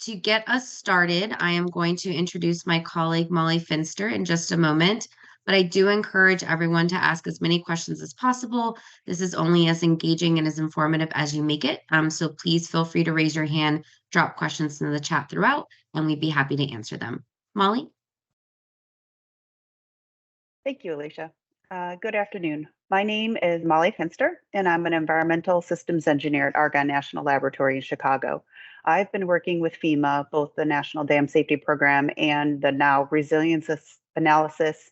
To get us started, I am going to introduce my colleague Molly Finster in just a moment, but I do encourage everyone to ask as many questions as possible. This is only as engaging and as informative as you make it. So please feel free to raise your hand, drop questions in the chat throughout, and we'd be happy to answer them. Molly? Thank you, Alicia. Good afternoon. My name is Molly Finster, and I'm an environmental systems engineer at Argonne National Laboratory in Chicago. I've been working with FEMA, both the National Dam Safety Program and the now Resilience Analysis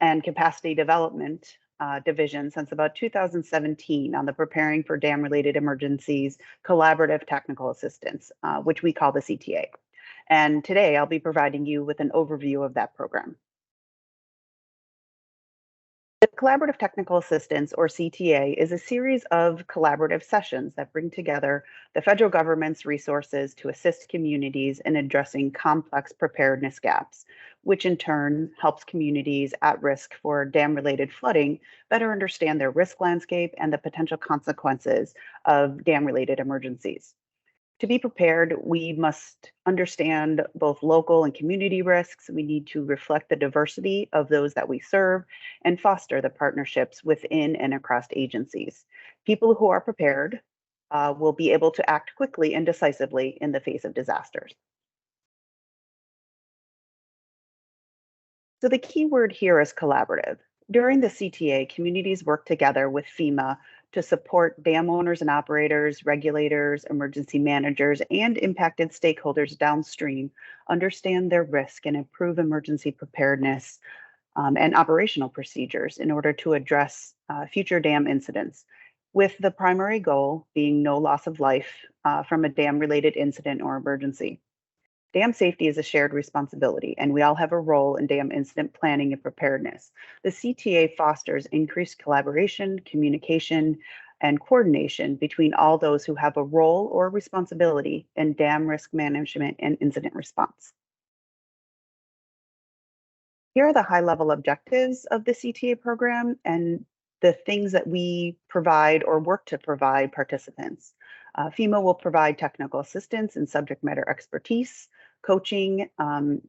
and Capacity Development Division since about 2017 on the Preparing for Dam-Related Emergencies Collaborative Technical Assistance, which we call the CTA. And today I'll be providing you with an overview of that program. The Collaborative Technical Assistance, or CTA, is a series of collaborative sessions that bring together the federal government's resources to assist communities in addressing complex preparedness gaps, which in turn helps communities at risk for dam-related flooding better understand their risk landscape and the potential consequences of dam-related emergencies. To be prepared, we must understand both local and community risks. We need to reflect the diversity of those that we serve and foster the partnerships within and across agencies. People who are prepared will be able to act quickly and decisively in the face of disasters. So the key word here is collaborative. During the CTA, communities work together with FEMA to support dam owners and operators, regulators, emergency managers, and impacted stakeholders downstream understand their risk and improve emergency preparedness and operational procedures in order to address future dam incidents, with the primary goal being no loss of life from a dam-related incident or emergency. Dam safety is a shared responsibility, and we all have a role in dam incident planning and preparedness. The CTA fosters increased collaboration, communication, and coordination between all those who have a role or responsibility in dam risk management and incident response. Here are the high-level objectives of the CTA program and the things that we provide or work to provide participants. FEMA will provide technical assistance and subject matter expertise, coaching,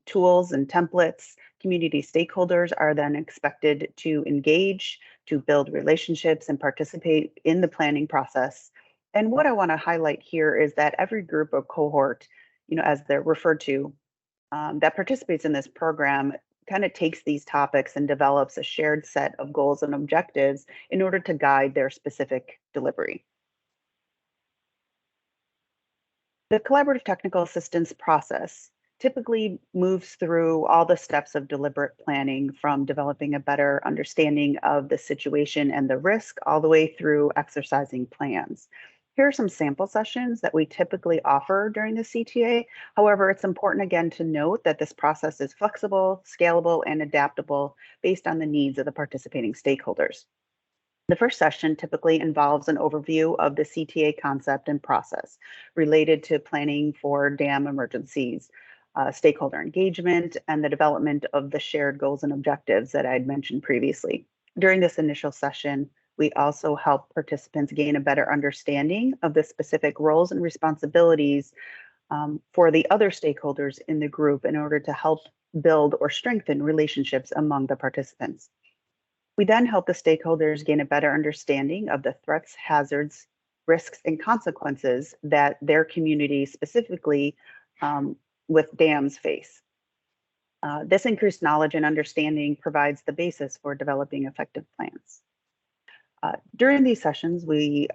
tools and templates. Community stakeholders are then expected to engage, to build relationships and participate in the planning process. And what I want to highlight here is that every group or cohort, as they're referred to, that participates in this program kind of takes these topics and develops a shared set of goals and objectives in order to guide their specific delivery. The collaborative technical assistance process typically moves through all the steps of deliberate planning, from developing a better understanding of the situation and the risk all the way through exercising plans. Here are some sample sessions that we typically offer during the CTA. However, it's important again to note that this process is flexible, scalable, and adaptable based on the needs of the participating stakeholders. The first session typically involves an overview of the CTA concept and process related to planning for dam emergencies, stakeholder engagement, and the development of the shared goals and objectives that I had mentioned previously. During this initial session, we also help participants gain a better understanding of the specific roles and responsibilities for the other stakeholders in the group in order to help build or strengthen relationships among the participants. We then help the stakeholders gain a better understanding of the threats, hazards, risks, and consequences that their community, specifically with dams, face. This increased knowledge and understanding provides the basis for developing effective plans. During these sessions, we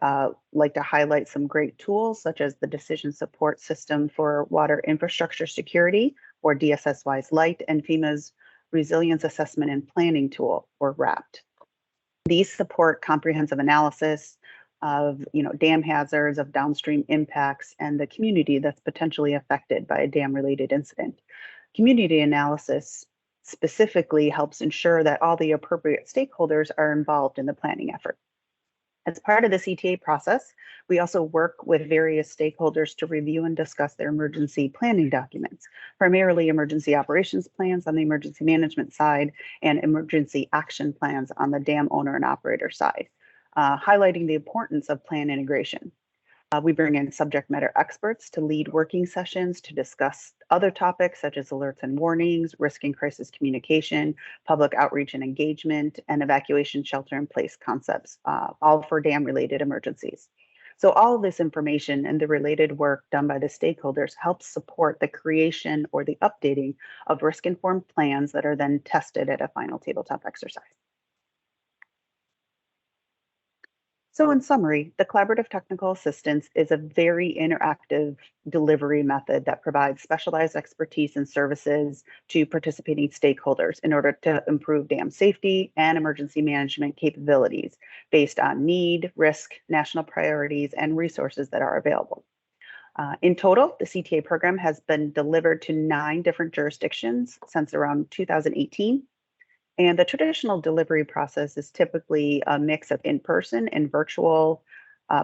like to highlight some great tools such as the Decision Support System for Water Infrastructure Security, or DSSY's Light, and FEMA's Resilience Assessment and Planning Tool, or RAPT. These support comprehensive analysis of dam hazards, of downstream impacts, and the community that's potentially affected by a dam-related incident. Community analysis specifically helps ensure that all the appropriate stakeholders are involved in the planning effort. As part of the CTA process, we also work with various stakeholders to review and discuss their emergency planning documents, primarily emergency operations plans on the emergency management side and emergency action plans on the dam owner and operator side, highlighting the importance of plan integration. We bring in subject matter experts to lead working sessions to discuss other topics such as alerts and warnings, risk and crisis communication, public outreach and engagement, and evacuation shelter in place concepts, all for dam related emergencies. So all of this information and the related work done by the stakeholders helps support the creation or the updating of risk-informed plans that are then tested at a final tabletop exercise. So in summary, the collaborative technical assistance is a very interactive delivery method that provides specialized expertise and services to participating stakeholders in order to improve dam safety and emergency management capabilities based on need, risk, national priorities, and resources that are available. In total, the CTA program has been delivered to 9 different jurisdictions since around 2018. And the traditional delivery process is typically a mix of in-person and virtual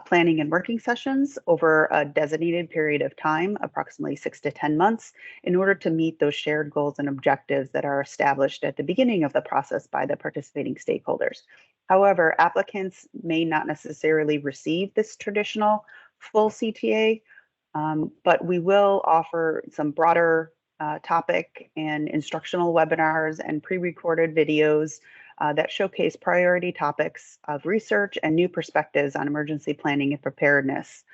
planning and working sessions over a designated period of time, approximately 6 to 10 months, in order to meet those shared goals and objectives that are established at the beginning of the process by the participating stakeholders. However, applicants may not necessarily receive this traditional full CTA, but we will offer some broader topic and instructional webinars and pre-recorded videos that showcase priority topics of research and new perspectives on emergency planning and preparedness.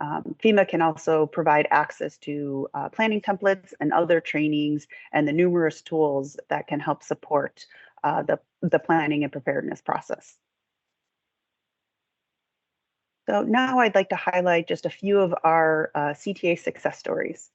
FEMA can also provide access to planning templates and other trainings and the numerous tools that can help support the planning and preparedness process. So now I'd like to highlight just a few of our CTA success stories.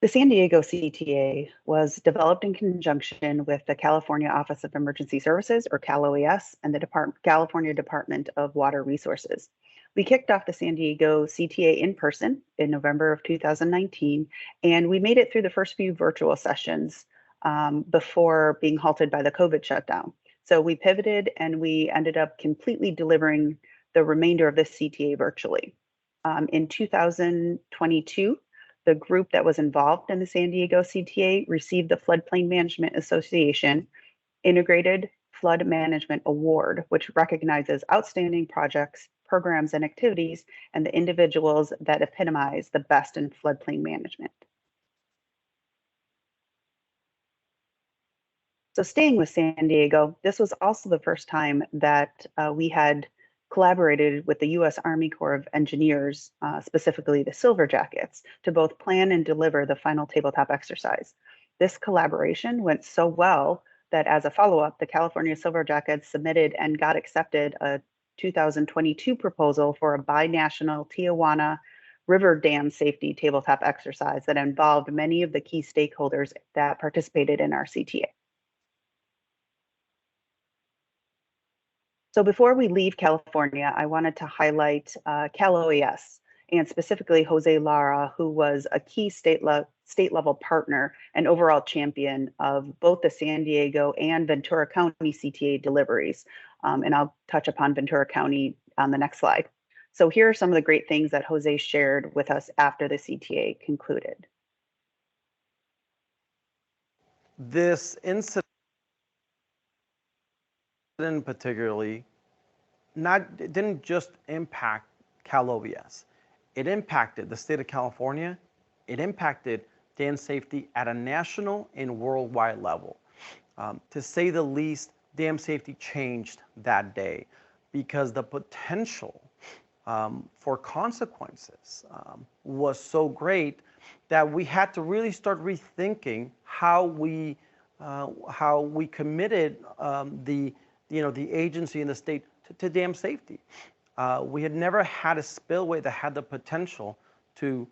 The San Diego CTA was developed in conjunction with the California Office of Emergency Services, or CalOES, and the California Department of Water Resources. We kicked off the San Diego CTA in person in November of 2019, and we made it through the first few virtual sessions before being halted by the COVID shutdown. So we pivoted and we ended up completely delivering the remainder of the CTA virtually. In 2022, the group that was involved in the San Diego CTA received the Floodplain Management Association Integrated Flood Management Award, which recognizes outstanding projects, programs, and activities, and the individuals that epitomize the best in floodplain management. So staying with San Diego, this was also the first time that we had collaborated with the U.S. Army Corps of Engineers, specifically the Silver Jackets, to both plan and deliver the final tabletop exercise. This collaboration went so well that as a follow-up, the California Silver Jackets submitted and got accepted a 2022 proposal for a binational Tijuana River Dam safety tabletop exercise that involved many of the key stakeholders that participated in our CTA. So before we leave California, I wanted to highlight CalOES and specifically Jose Lara, who was a key state level partner and overall champion of both the San Diego and Ventura County CTA deliveries. And I'll touch upon Ventura County on the next slide. So here are some of the great things that Jose shared with us after the CTA concluded. This incident particularly didn't just impact CalOES. It impacted the state of California. It impacted dam safety at a national and worldwide level. To say the least, dam safety changed that day because the potential for consequences was so great that we had to really start rethinking how we committed the agency and the state to dam safety. We had never had a spillway that had the potential to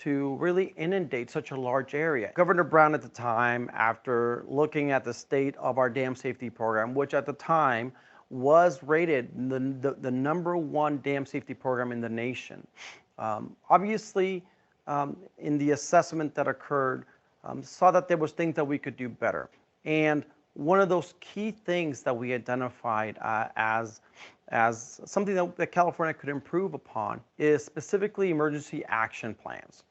really inundate such a large area. Governor Brown at the time, after looking at the state of our dam safety program, which at the time was rated the #1 dam safety program in the nation, obviously in the assessment that occurred, saw that there was things that we could do better. And one of those key things that we identified as something that California could improve upon is specifically emergency action plans.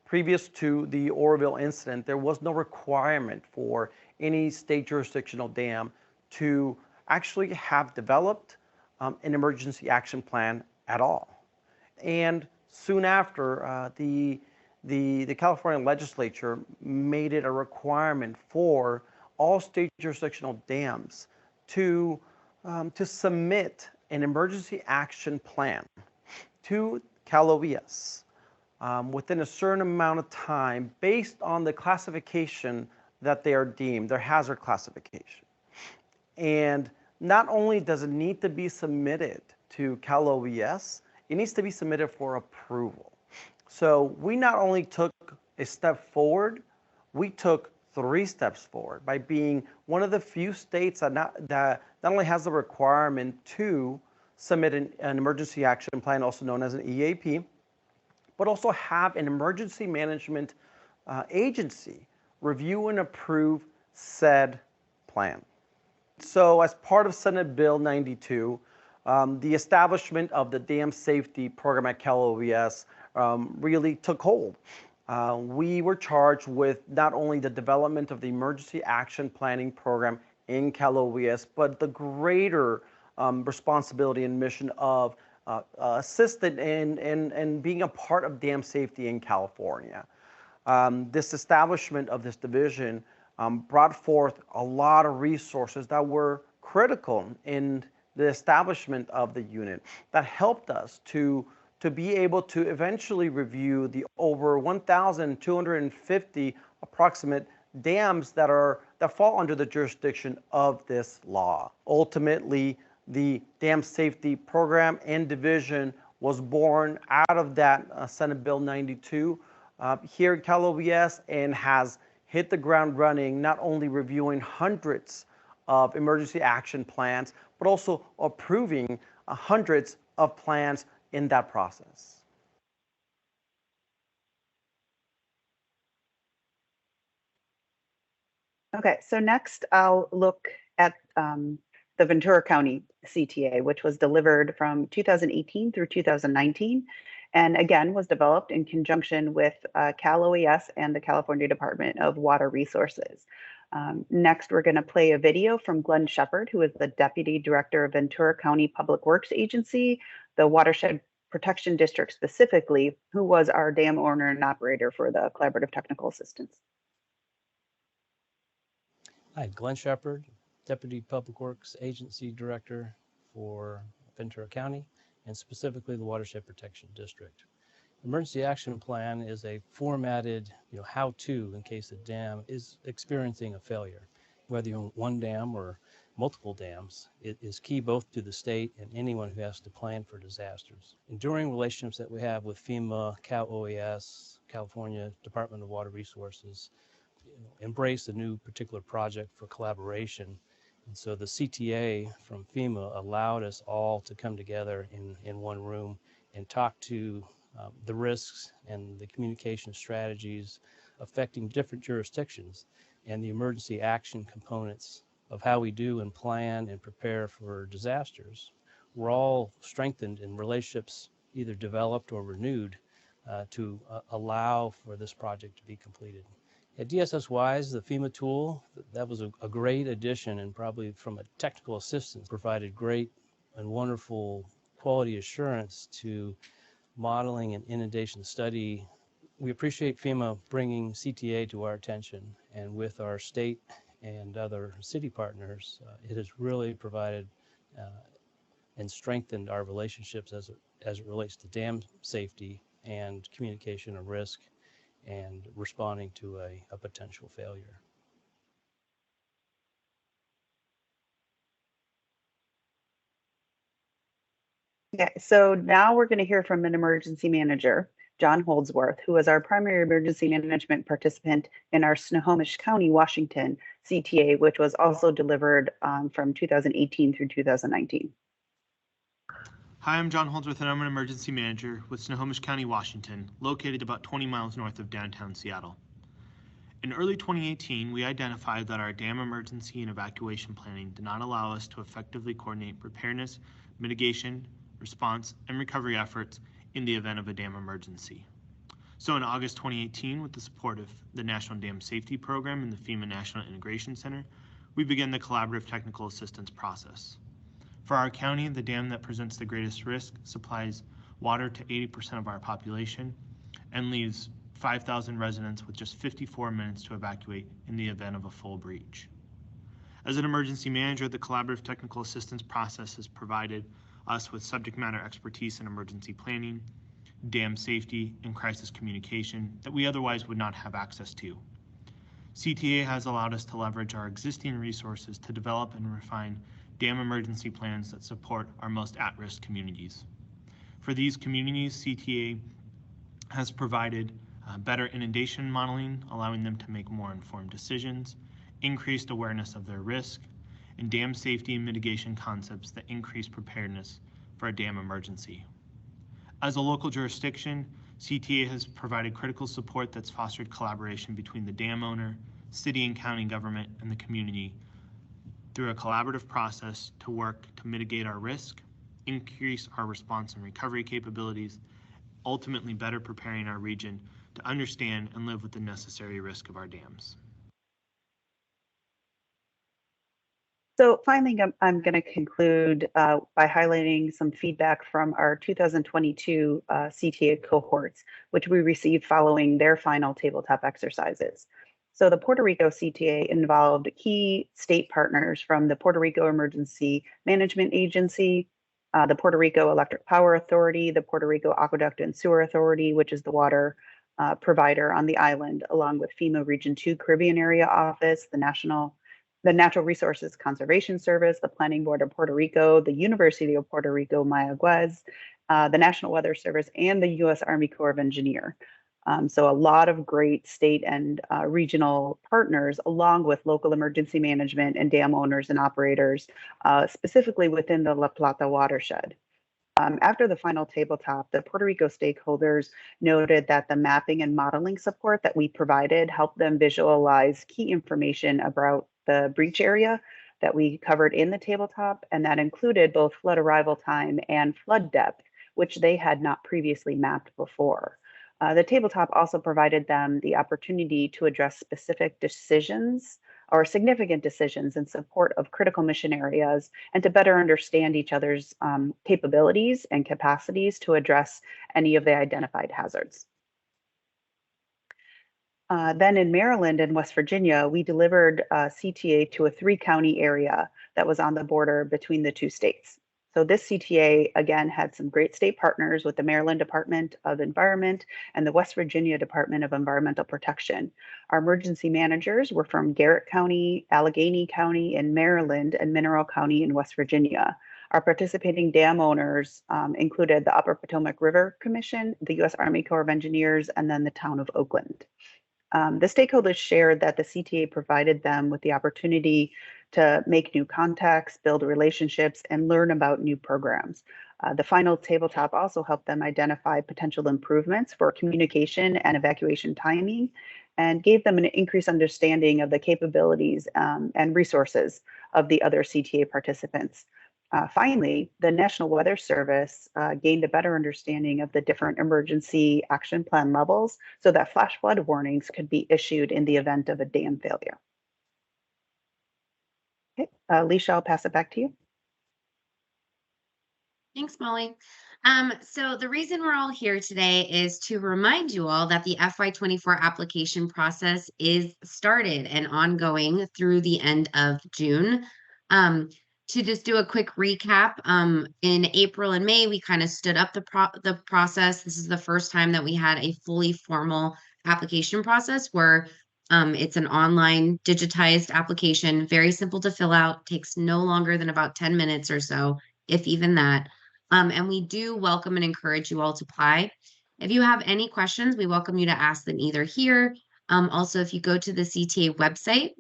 Previous to the Oroville incident, there was no requirement for any state jurisdictional dam to actually have developed an emergency action plan at all. And soon after, the California legislature made it a requirement for all state jurisdictional dams to submit an emergency action plan to Cal OES within a certain amount of time based on the classification that they are deemed, their hazard classification. And not only does it need to be submitted to Cal OES, it needs to be submitted for approval. So we not only took a step forward, we took 3 steps forward by being one of the few states that not only has the requirement to submit an emergency action plan, also known as an EAP, but also have an emergency management agency review and approve said plan. So as part of Senate Bill 92, the establishment of the Dam Safety Program at Cal OES really took hold. We were charged with not only the development of the Emergency Action Planning Program in Cal OES, but the greater responsibility and mission of assisting in being a part of dam safety in California. This establishment of this division brought forth a lot of resources that were critical in the establishment of the unit that helped us to be able to eventually review the over 1,250 approximate dams that fall under the jurisdiction of this law. Ultimately, the Dam Safety Program and Division was born out of that Senate Bill 92 here at Cal OES and has hit the ground running, not only reviewing hundreds of emergency action plans, but also approving hundreds of plans in that process. Okay, so next I'll look at the Ventura County CTA, which was delivered from 2018 through 2019, and again was developed in conjunction with Cal OES and the California Department of Water Resources. Next, we're going to play a video from Glenn Shepard, who is the Deputy Director of Ventura County Public Works Agency, the Watershed Protection District specifically, who was our dam owner and operator for the Collaborative Technical Assistance. Hi, Glenn Shepard, Deputy Public Works Agency Director for Ventura County, and specifically the Watershed Protection District. Emergency Action Plan is a formatted, how-to in case a dam is experiencing a failure. Whether you own one dam or multiple dams, it is key both to the state and anyone who has to plan for disasters. Enduring relationships that we have with FEMA, Cal OES, California Department of Water Resources, embrace a new particular project for collaboration. And so the CTA from FEMA allowed us all to come together in one room and talk to the risks and the communication strategies affecting different jurisdictions and the emergency action components of how we do and plan and prepare for disasters. We're all strengthened in relationships either developed or renewed to allow for this project to be completed. At DSS-wise, the FEMA tool, that was a great addition, and probably from a technical assistance provided great and wonderful quality assurance to modeling and inundation study. We appreciate FEMA bringing CTA to our attention, and with our state and other city partners, it has really provided and strengthened our relationships as it relates to dam safety and communication of risk and responding to a potential failure. Okay, so now we're going to hear from an emergency manager, John Holdsworth, who is our primary emergency management participant in our Snohomish County, Washington CTA, which was also delivered from 2018 through 2019. Hi, I'm John Holdsworth, and I'm an emergency manager with Snohomish County, Washington, located about 20 miles north of downtown Seattle. In early 2018, we identified that our dam emergency and evacuation planning did not allow us to effectively coordinate preparedness, mitigation, response, and recovery efforts in the event of a dam emergency. So in August 2018, with the support of the National Dam Safety Program and the FEMA National Integration Center, we began the Collaborative Technical Assistance process. For our county, the dam that presents the greatest risk supplies water to 80% of our population and leaves 5,000 residents with just 54 minutes to evacuate in the event of a full breach. As an emergency manager, the collaborative technical assistance process has provided us with subject matter expertise in emergency planning, dam safety, and crisis communication that we otherwise would not have access to. CTA has allowed us to leverage our existing resources to develop and refine dam emergency plans that support our most at-risk communities. For these communities, CTA has provided better inundation modeling, allowing them to make more informed decisions, increased awareness of their risk, and dam safety and mitigation concepts that increase preparedness for a dam emergency. As a local jurisdiction, CTA has provided critical support that's fostered collaboration between the dam owner, city and county government, and the community through a collaborative process to work to mitigate our risk, increase our response and recovery capabilities, ultimately better preparing our region to understand and live with the necessary risk of our dams. So finally, I'm going to conclude by highlighting some feedback from our 2022 CTA cohorts, which we received following their final tabletop exercises. So the Puerto Rico CTA involved key state partners from the Puerto Rico Emergency Management Agency, the Puerto Rico Electric Power Authority, the Puerto Rico Aqueduct and Sewer Authority, which is the water provider on the island, along with FEMA Region 2 Caribbean Area Office, the Natural Resources Conservation Service, the Planning Board of Puerto Rico, the University of Puerto Rico, Mayagüez, the National Weather Service, and the U.S. Army Corps of Engineers. So a lot of great state and regional partners, along with local emergency management and dam owners and operators, specifically within the La Plata watershed. After the final tabletop, the Puerto Rico stakeholders noted that the mapping and modeling support that we provided helped them visualize key information about the breach area that we covered in the tabletop, and that included both flood arrival time and flood depth, which they had not previously mapped before. The tabletop also provided them the opportunity to address specific decisions or significant decisions in support of critical mission areas and to better understand each other's capabilities and capacities to address any of the identified hazards. Then in Maryland and West Virginia, we delivered CTA to a 3-county area that was on the border between the two states. So this CTA, again, had some great state partners with the Maryland Department of Environment and the West Virginia Department of Environmental Protection. Our emergency managers were from Garrett County, Allegheny County in Maryland, and Mineral County in West Virginia. Our participating dam owners included the Upper Potomac River Commission, the U.S. Army Corps of Engineers, and then the town of Oakland. The stakeholders shared that the CTA provided them with the opportunity to make new contacts, build relationships, and learn about new programs. The final tabletop also helped them identify potential improvements for communication and evacuation timing, and gave them an increased understanding of the capabilities and resources of the other CTA participants. Finally, the National Weather Service gained a better understanding of the different emergency action plan levels so that flash flood warnings could be issued in the event of a dam failure. Okay, Alicia, I'll pass it back to you. Thanks, Molly. So the reason we're all here today is to remind you all that the FY24 application process is started and ongoing through the end of June. To just do a quick recap, in April and May, we kind of stood up the process. This is the first time that we had a fully formal application process where it's an online digitized application, very simple to fill out, takes no longer than about 10 minutes or so, if even that. And we do welcome and encourage you all to apply. If you have any questions, we welcome you to ask them either here. Also, if you go to the CTA website,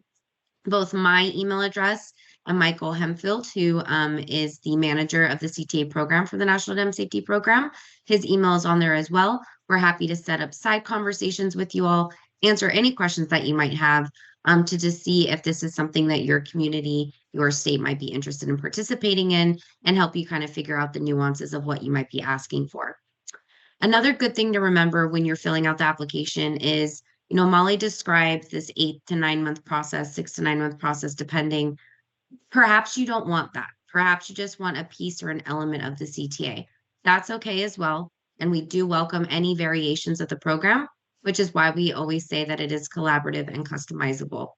both my email address and Michael Hempfield, who is the manager of the CTA program for the National Dam Safety Program, his email is on there as well. We're happy to set up side conversations with you all, answer any questions that you might have to just see if this is something that your community, your state might be interested in participating in, and help you kind of figure out the nuances of what you might be asking for. Another good thing to remember when you're filling out the application is, you know, Molly described this 8 to 9 month process, 6 to 9 month process, depending. Perhaps you don't want that. perhaps you just want a piece or an element of the CTA. That's okay as well. And we do welcome any variations of the program, which is why we always say that it is collaborative and customizable.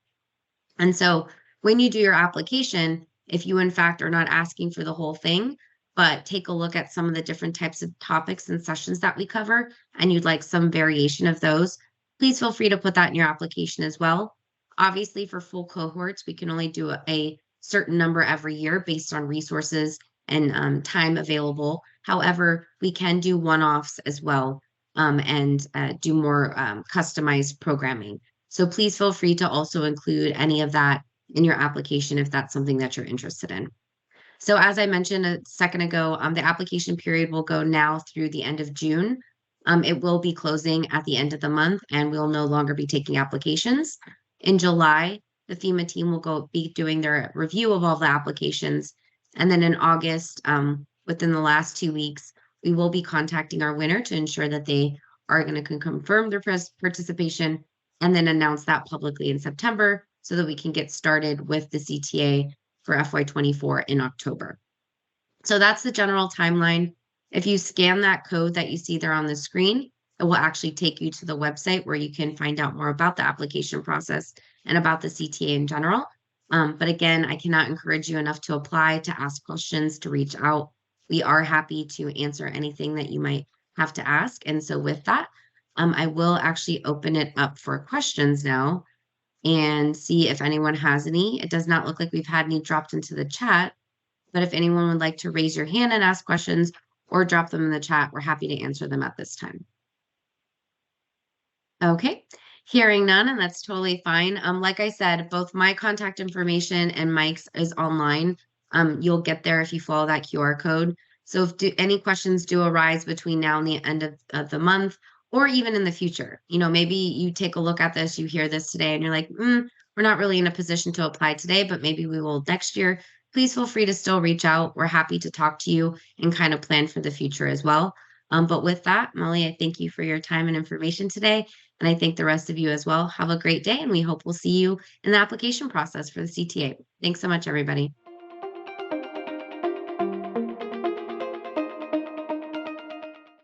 And so when you do your application, if you in fact are not asking for the whole thing, but take a look at some of the different types of topics and sessions that we cover, and you'd like some variation of those, please feel free to put that in your application as well. Obviously, for full cohorts, we can only do a certain number every year based on resources and time available. However, we can do one-offs as well, and do more customized programming. So please feel free to also include any of that in your application if that's something that you're interested in. So as I mentioned a second ago, the application period will go now through the end of June. It will be closing at the end of the month, and we'll no longer be taking applications. In July, the FEMA team will be doing their review of all the applications. And then in August, within the last 2 weeks, we will be contacting our winner to ensure that they are going to confirm their participation and then announce that publicly in September so that we can get started with the CTA for FY24 in October. So that's the general timeline. If you scan that code that you see there on the screen, it will actually take you to the website where you can find out more about the application process and about the CTA in general. But again, I cannot encourage you enough to apply, to ask questions, to reach out. We are happy to answer anything that you might have to ask. And so with that, I will actually open it up for questions now and see if anyone has any. It does not look like we've had any dropped into the chat, but if anyone would like to raise your hand and ask questions or drop them in the chat, we're happy to answer them at this time. Okay, hearing none, and that's totally fine. Like I said, both my contact information and Mike's is online. You'll get there if you follow that QR code. So if any questions do arise between now and the end of the month, or even in the future, maybe you take a look at this, you hear this today, and you're like, we're not really in a position to apply today, but maybe we will next year. Please feel free to still reach out. We're happy to talk to you and kind of plan for the future as well. But with that, Molly, I thank you for your time and information today. And I thank the rest of you as well. Have a great day, and we hope we'll see you in the application process for the CTA. Thanks so much, everybody.